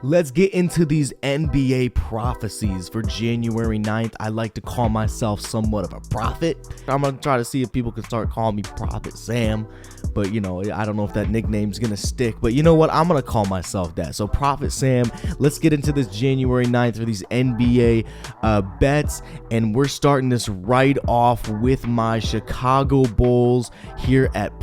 Let's get into these NBA prophecies for January 9th. I like to call myself somewhat of a prophet. I'm going to try to see if people can start calling me Prophet Sam. But, you know, I don't know if that nickname's going to stick. But you know what? I'm going to call myself that. So, Prophet Sam, let's get into this January 9th for these NBA bets. And we're starting this right off with my Chicago Bulls here at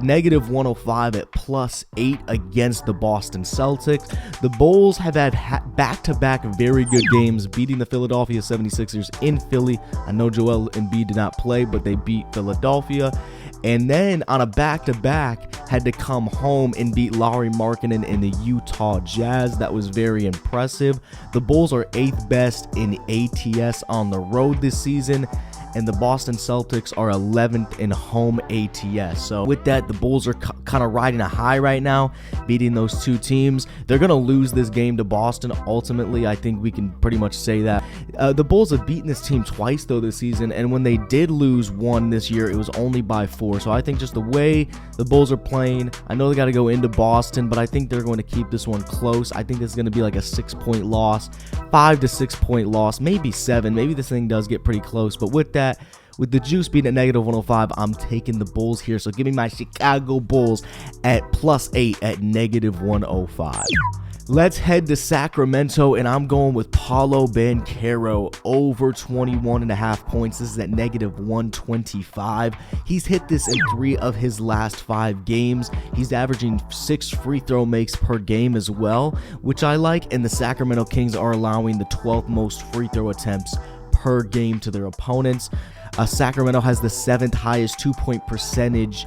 negative 105 at +8 against the Boston Celtics. The Bulls have had back-to-back very good games, beating the Philadelphia 76ers in Philly. I know Joel Embiid did not play, but they beat Philadelphia. And then on a back-to-back, had to come home and beat Lauri Markkanen and the Utah Jazz. That was very impressive. The Bulls are 8th best in ATS on the road this season, and the Boston Celtics are 11th in home ATS. So with that, the Bulls are kind of riding a high right now, beating those two teams. They're going to lose this game to Boston. Ultimately, I think we can pretty much say that. The Bulls have beaten this team twice, though, this season, and when they did lose one this year, it was only by 4. So I think just the way the Bulls are playing, I know they got to go into Boston, but I think they're going to keep this one close. I think this is going to be like a 6-point loss, 5 to 6 point loss, maybe 7. Maybe this thing does get pretty close, but with that, with the juice being at negative 105, I'm taking the Bulls here. So give me my Chicago Bulls at +8 at negative 105. Let's head to Sacramento, and I'm going with Paolo Banchero over 21.5 points. This is at negative 125. He's hit this in 3 of his last 5 games. He's averaging 6 free throw makes per game as well, which I like, and the Sacramento Kings are allowing the 12th most free throw attempts per game to their opponents. Sacramento has the 7th highest 2-point percentage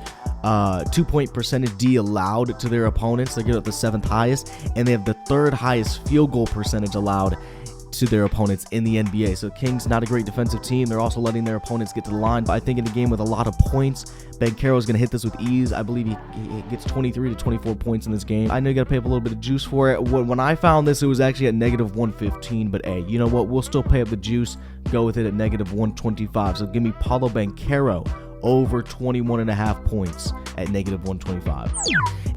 D allowed to their opponents. They get up the 7th highest, and they have the 3rd highest field goal percentage allowed to their opponents in the NBA. So Kings, not a great defensive team. They're also letting their opponents get to the line. But I think in a game with a lot of points, Banchero is going to hit this with ease. I believe he gets 23 to 24 points in this game. I know you got to pay up a little bit of juice for it. When I found this, it was actually at negative 115. But hey, you know what? We'll still pay up the juice. Go with it at negative 125. So give me Paolo Banchero over 21.5 points at negative 125.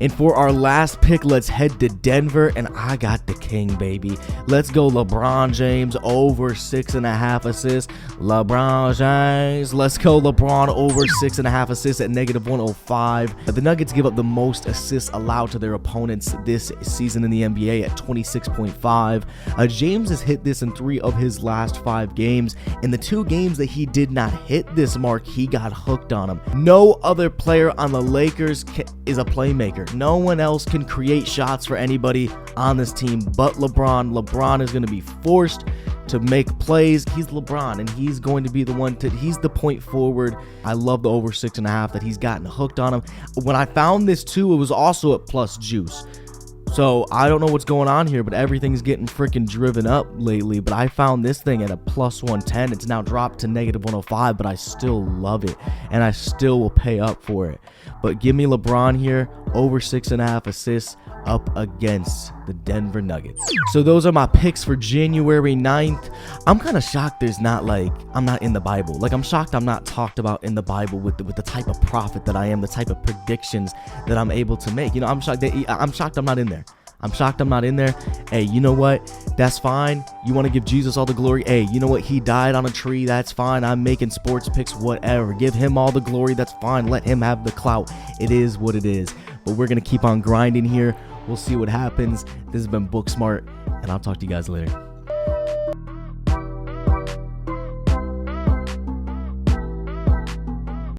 And for our last pick, let's head to Denver, and I got the king, baby. Let's go LeBron James over 6.5 assists. LeBron James. Let's go LeBron over 6.5 assists at negative 105. The Nuggets give up the most assists allowed to their opponents this season in the NBA at 26.5. James has hit this in 3 of his last 5 games. In the 2 games that he did not hit this mark, he got hooked on him. No other player on the Lakers is a playmaker. No one else can create shots for anybody on this team but LeBron. LeBron is going to be forced to make plays. He's LeBron, and he's going to be the one he's the point forward. I love the over 6.5 that he's gotten hooked on him. When I found this too, it was also at plus juice. So I don't know what's going on here, but everything's getting freaking driven up lately. But I found this thing at a plus 110. It's now dropped to negative 105, but I still love it, and I still will pay up for it. But give me LeBron here over 6.5 assists up against the Denver Nuggets. So those are my picks for January 9th. I'm kind of shocked I'm not in the Bible. Like, I'm shocked I'm not talked about in the Bible with the type of prophet that I am, the type of predictions that I'm able to make. You know, I'm shocked I'm not in there. I'm shocked I'm not in there. Hey, you know what? That's fine. You want to give Jesus all the glory? Hey, you know what? He died on a tree. That's fine. I'm making sports picks, whatever. Give him all the glory. That's fine. Let him have the clout. It is what it is. But we're going to keep on grinding here. We'll see what happens. This has been Booksmart, and I'll talk to you guys later.